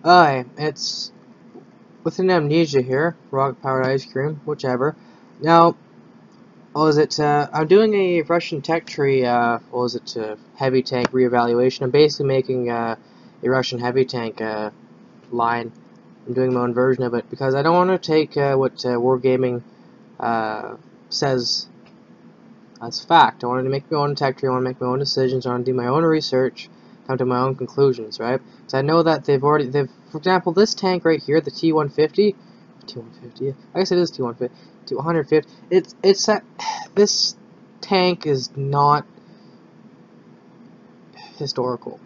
Hi, it's with an Amnesia here, rocket powered ice cream, whichever. Now, I'm doing a Russian tech tree, heavy tank reevaluation. I'm basically making a Russian heavy tank line. I'm doing my own version of it because I don't want to take what Wargaming says as fact. I wanted to make my own tech tree, I want to make my own decisions, I want to do my own research, come to my own conclusions, right? So I know that for example, this tank right here, the T-150, I guess it is T-150, T-150, this tank is not historical.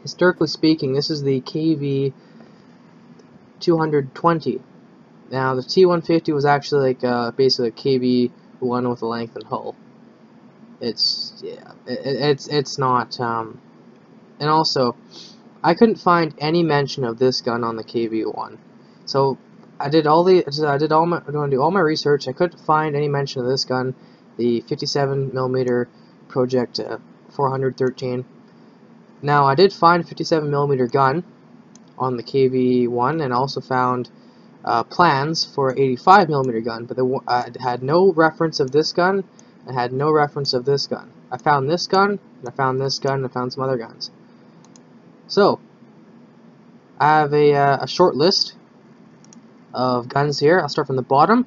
Historically speaking, this is the KV-220. Now, the T-150 was actually like basically a KV-1 with a lengthened hull. It's not and also I couldn't find any mention of this gun on the KV-1. So I did all my research. I couldn't find any mention of this gun, the 57mm Project 413. Now I did find a 57mm gun on the KV-1 and also found plans for an 85mm gun, but I had no reference of this gun. I had no reference of this gun. I found this gun, and I found this gun, and I found some other guns. So, I have a short list of guns here. I'll start from the bottom.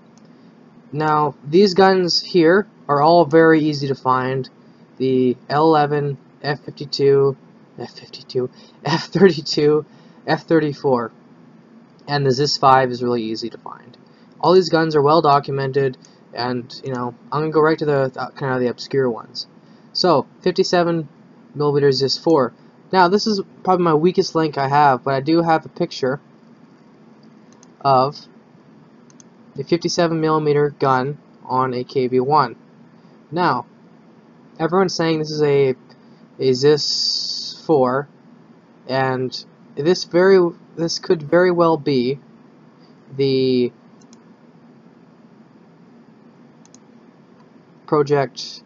Now, these guns here are all very easy to find. The L11, F-52, F-32, F-34, and the ZiS-5 is really easy to find. All these guns are well documented, and I'm gonna go right to the kind of the obscure ones. So 57mm ZiS-4. Now this is probably my weakest link I have, but I do have a picture of the 57mm gun on a KV-1. Now everyone's saying this is a ZiS-4, and this could very well be the Project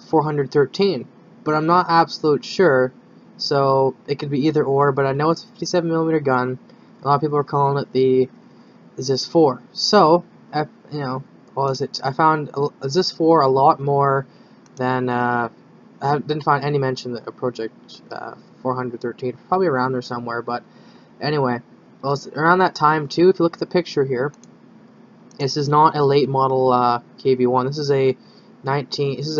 413, but I'm not absolute sure, so it could be either or, but I know it's a 57mm gun. A lot of people are calling it the ZiS-4. So, I found a ZiS-4 a lot more than, I didn't find any mention of Project 413, probably around there somewhere, but anyway, well, it's around that time too. If you look at the picture here, this is not a late model KV-1. This is a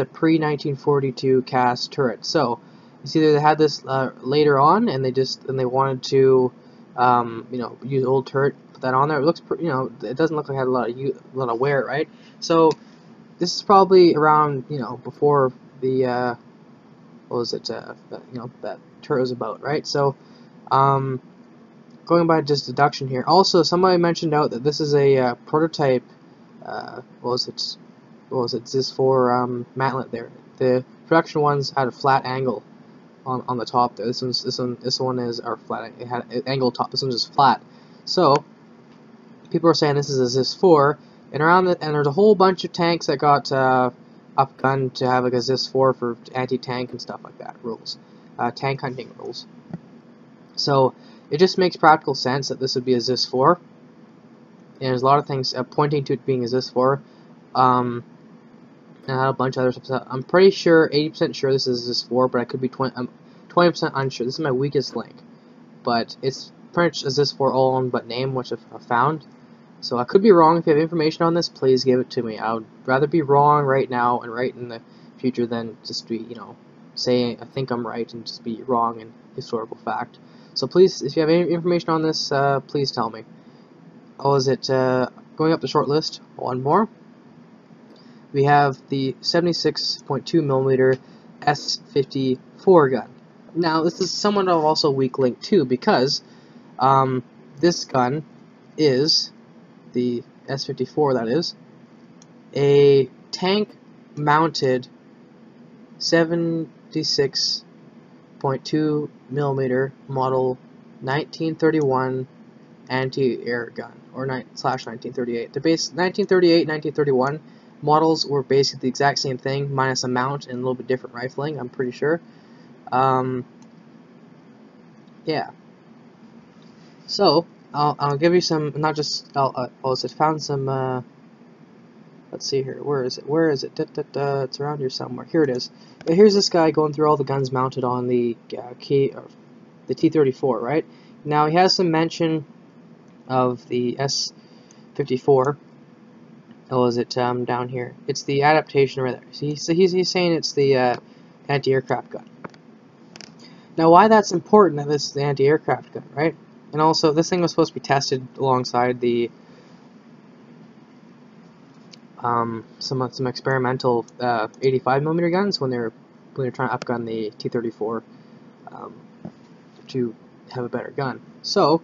pre-1942 cast turret. So you see they had this later on, and they wanted to use old turret, put that on there. It looks it doesn't look like it had a lot of wear, right? So this is probably around before the that turret was about, right? So going by just deduction here. Also, somebody mentioned out that this is a prototype. ZiS-4 matlet there. The production ones had a flat angle on the top there. This one is our flat. It had an angled top. This one's just flat. So people are saying this is a ZiS-4, and there's a whole bunch of tanks that got upgunned to have like a ZiS-4 for anti-tank and stuff like that rules, tank hunting rules. So it just makes practical sense that this would be a ZiS-4, and there's a lot of things pointing to it being a ZiS-4. And I had a bunch of other stuff. I'm pretty sure, 80% sure this is ZiS-4, but I could be 20% unsure. This is my weakest link, but it's pretty much a ZiS-4 all on but name, which I've found. So I could be wrong. If you have information on this, please give it to me. I would rather be wrong right now and right in the future than just be, say I think I'm right and just be wrong in historical fact. So please, if you have any information on this, please tell me. Going up the short list? One more. We have the 76.2mm S-54 gun. Now, this is somewhat of also a weak link too, because this gun is the S-54. That is a tank-mounted 76.2mm model 1931 anti-air gun, or /1938. The base 1938, 1931 models were basically the exact same thing, minus a mount and a little bit different rifling, I'm pretty sure. Yeah. So I'll give you some, not just also found some. Let's see here. Where is it? Where is it? It's around here somewhere. Here it is. Here's this guy going through all the guns mounted on the the T-34, right? Now he has some mention of the S-54. Oh, is it down here? It's the adaptation right there. So he's saying it's the anti-aircraft gun. Now, why that's important that this is the anti-aircraft gun, right? And also, this thing was supposed to be tested alongside the some experimental 85mm guns when they're trying to upgun the T-34 to have a better gun. So,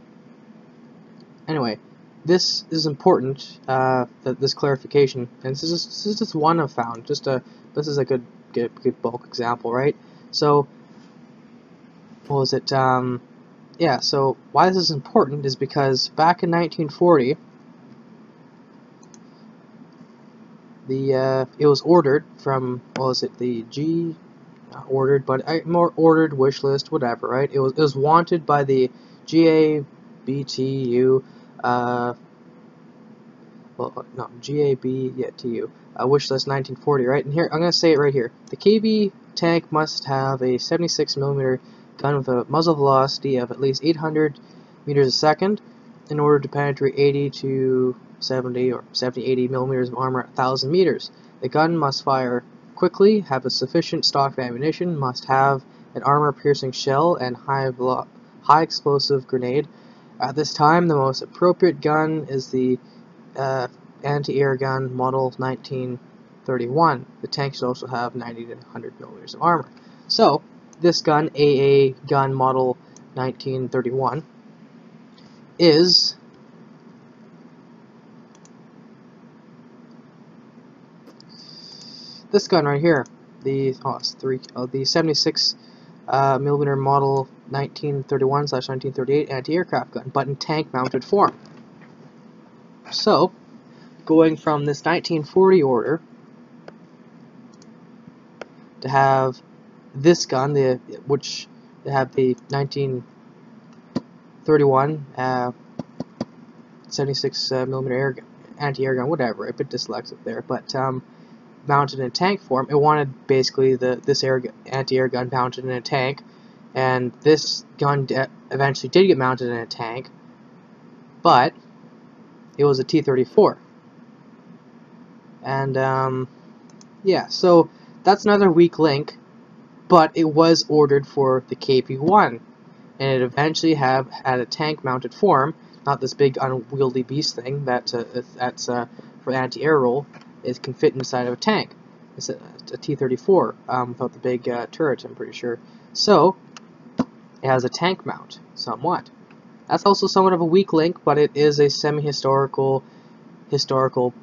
anyway, this is important. This clarification, and this is just one I've found. This is a good bulk example, right? So, what was it? Yeah. So why this is important is because back in 1940. It was ordered from, what was it, the G, ordered, but more ordered, wish list, whatever, right? It was wanted by the GABTU, well, no, GAB, yeah, TU, wish list 1940, right? And here, I'm going to say it right here. The KV tank must have a 76mm gun with a muzzle velocity of at least 800 meters a second in order to penetrate 80 to 70 or 70-80 millimeters of armor at 1,000 meters. The gun must fire quickly, have a sufficient stock of ammunition, must have an armor-piercing shell and high explosive grenade. At this time, the most appropriate gun is the anti-air gun model 1931. The tank should also have 90 to 100 millimeters of armor. So, this gun, a.k.a. gun model 1931, is this gun right here, the 76 millimeter model 1931/1938 anti-aircraft gun, but in tank-mounted form. So, going from this 1940 order to have this gun, which they have the 1931 76 millimeter anti-air gun, whatever. A bit dyslexic there, but mounted in tank form. It wanted basically this anti-air gun mounted in a tank, and this gun eventually did get mounted in a tank, but it was a T-34. And yeah, so that's another weak link, but it was ordered for the KV-1, and it eventually had a tank-mounted form, not this big unwieldy beast thing that's for anti-air role. It can fit inside of a tank. It's a T-34 without the big turret, I'm pretty sure. So it has a tank mount, somewhat. That's also somewhat of a weak link, but it is a semi-historical,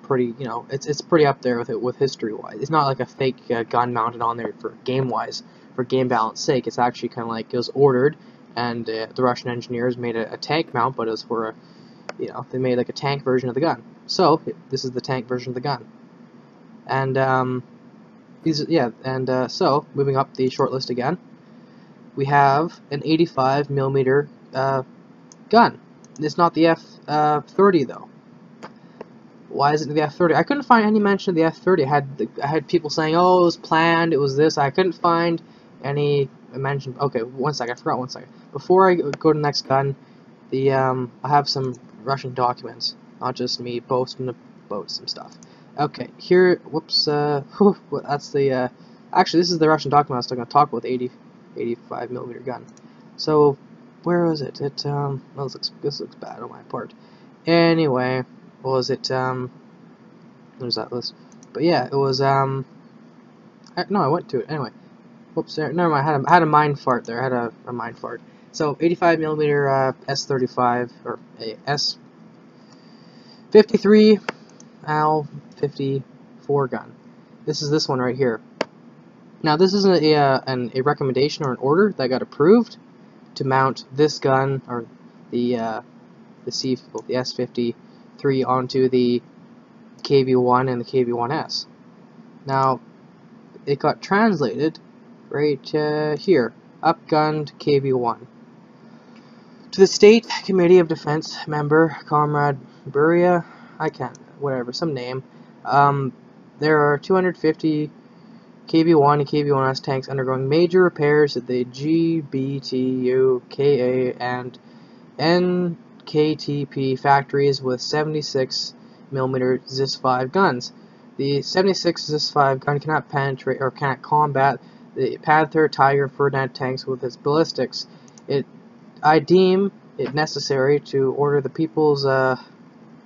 pretty, you know, it's pretty up there with history-wise. It's not like a fake gun mounted on there for game-wise, for game balance sake. It's actually kind of like it was ordered, and the Russian engineers made a tank mount, but it was for a, you know, they made like a tank version of the gun. So this is the tank version of the gun. And so moving up the short list again, we have an 85 millimeter gun. It's not the F-30 though. Why isn't it the F-30? I couldn't find any mention of the F-30. I had people saying, oh, it was planned, it was this. I couldn't find any mention. Okay, one second. I forgot one second. Before I go to the next gun, I have some Russian documents, not just me boasting about some stuff. Okay, here, whoops, that's the, actually, this is the Russian document I was going to talk about, the 85 millimeter gun. So, where was it? This looks bad on my part. Anyway, what was it, there's that list. But yeah, it was, no, I went to it, anyway. Whoops, never mind, I had a mind fart there, I had a mind fart. So, 85 millimeter S-35, or a S-53 L 54 gun. This is this one right here. Now this isn't a recommendation or an order that got approved to mount this gun or the S-53 onto the KV-1 and the KV-1S. Now it got translated right here, upgunned KV-1. To the State Committee of Defense member, Comrade Buria, I can't, whatever, some name. There are 250 KV-1 and KV-1S tanks undergoing major repairs at the GBTU, KA, and NKTP factories with 76mm ZiS-5 guns. The 76 ZiS-5 gun cannot penetrate or cannot combat the Panther, Tiger, Ferdinand tanks with its ballistics. I deem it necessary to order the People's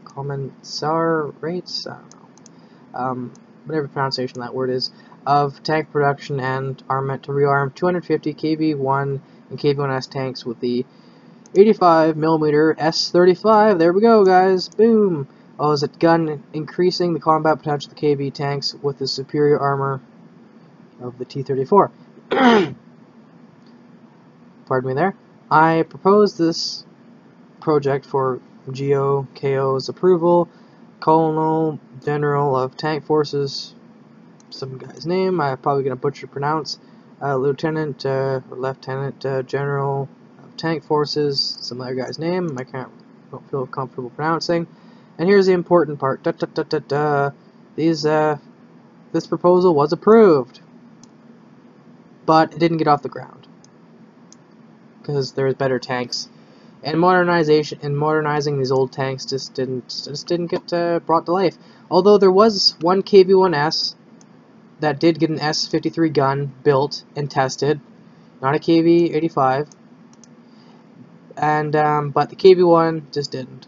Commissariats, I don't know, whatever pronunciation that word is, of tank production and armament to rearm 250 KV-1 and KV-1S tanks with the 85mm S-35. There we go, guys. Boom. Oh, is it gun increasing the combat potential of the KV tanks with the superior armor of the T-34. Pardon me there. I propose this project for GOKO's approval. Colonel General of Tank Forces, some guy's name I'm probably going to butcher pronounce, Lieutenant or Lieutenant General of Tank Forces, some other guy's name don't feel comfortable pronouncing. And here's the important part. This proposal was approved, but it didn't get off the ground because there's better tanks. And modernizing these old tanks just didn't get brought to life. Although there was one KV-1S that did get an S-53 gun built and tested, not a KV-85, and but the KV-1 just didn't.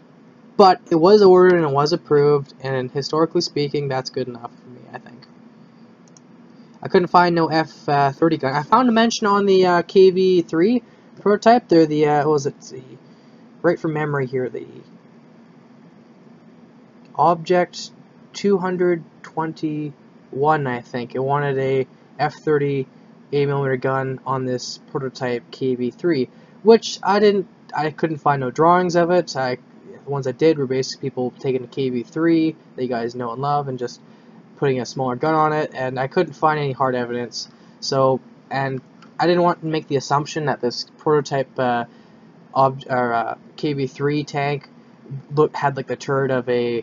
But it was ordered and it was approved, and historically speaking, that's good enough for me, I think. I couldn't find no F-30 gun. I found a mention on the KV-3 prototype. They're the what was it? Right from memory here, the Object 221, I think. It wanted a F-30 8mm gun on this prototype KV-3, which I couldn't find no drawings of it. The ones I did were basically people taking a KV-3 that you guys know and love and just putting a smaller gun on it, and I couldn't find any hard evidence. So, and I didn't want to make the assumption that this prototype KV-3 tank had like the turret of a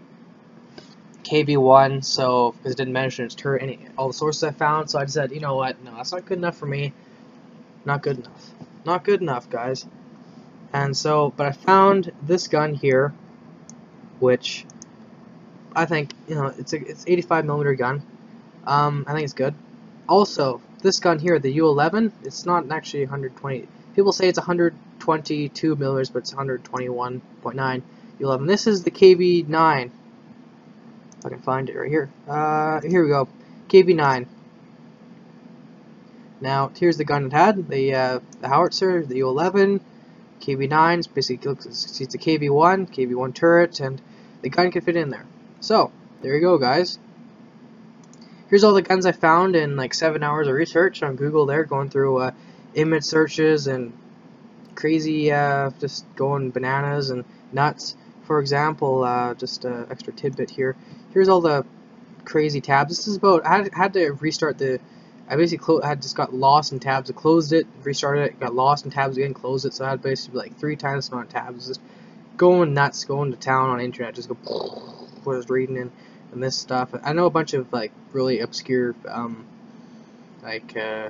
KV-1, so because it didn't mention its turret, all the sources I found, so I said, you know what, no, that's not good enough for me. Not good enough. Not good enough, guys. And so, but I found this gun here, which I think, you know, it's 85mm gun. I think it's good. Also, this gun here, the U11, it's not actually 120. People say it's 122 milliliters, but it's 121.9 U11. This is the KV-9. If I can find it right here. Here we go. KV-9. Now, here's the gun it had. The howitzer, the U11, KV-9. Basically, it's the KV-1 turret, and the gun can fit in there. So, there you go, guys. Here's all the guns I found in like 7 hours of research on Google there, going through image searches and crazy, just going bananas and nuts. For example, just an extra tidbit here. Here's all the crazy tabs. This is about, I had to restart I basically just got lost in tabs. I closed it, restarted it, got lost in tabs again, closed it. So I had basically like 3 times the amount of tabs. Just going nuts, going to town on the internet, just go, was reading and this stuff. I know a bunch of like really obscure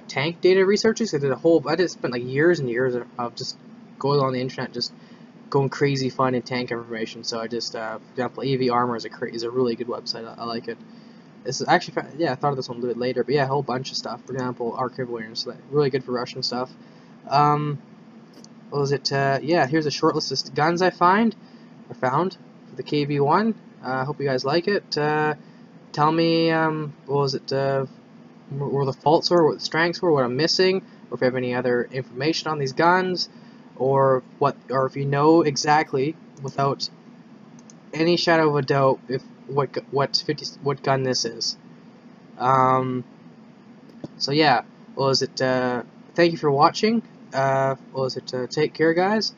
tank data researchers. I just spent like years and years of just going on the internet, just going crazy finding tank information. So I just, for example, AV Armor is a really good website. I like it. This is actually, yeah, I thought of this one a little bit later, but yeah, a whole bunch of stuff. For example, archive awareness, really good for Russian stuff. What was it? Yeah, here's a short list of guns I found for the KV-1. I hope you guys like it. Tell me, what was it? Where the faults were, what the strengths were, what I'm missing, or if you have any other information on these guns, or if you know exactly, without any shadow of a doubt, what gun this is. So yeah, thank you for watching. Take care, guys,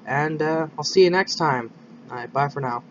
and I'll see you next time. Alright, bye for now.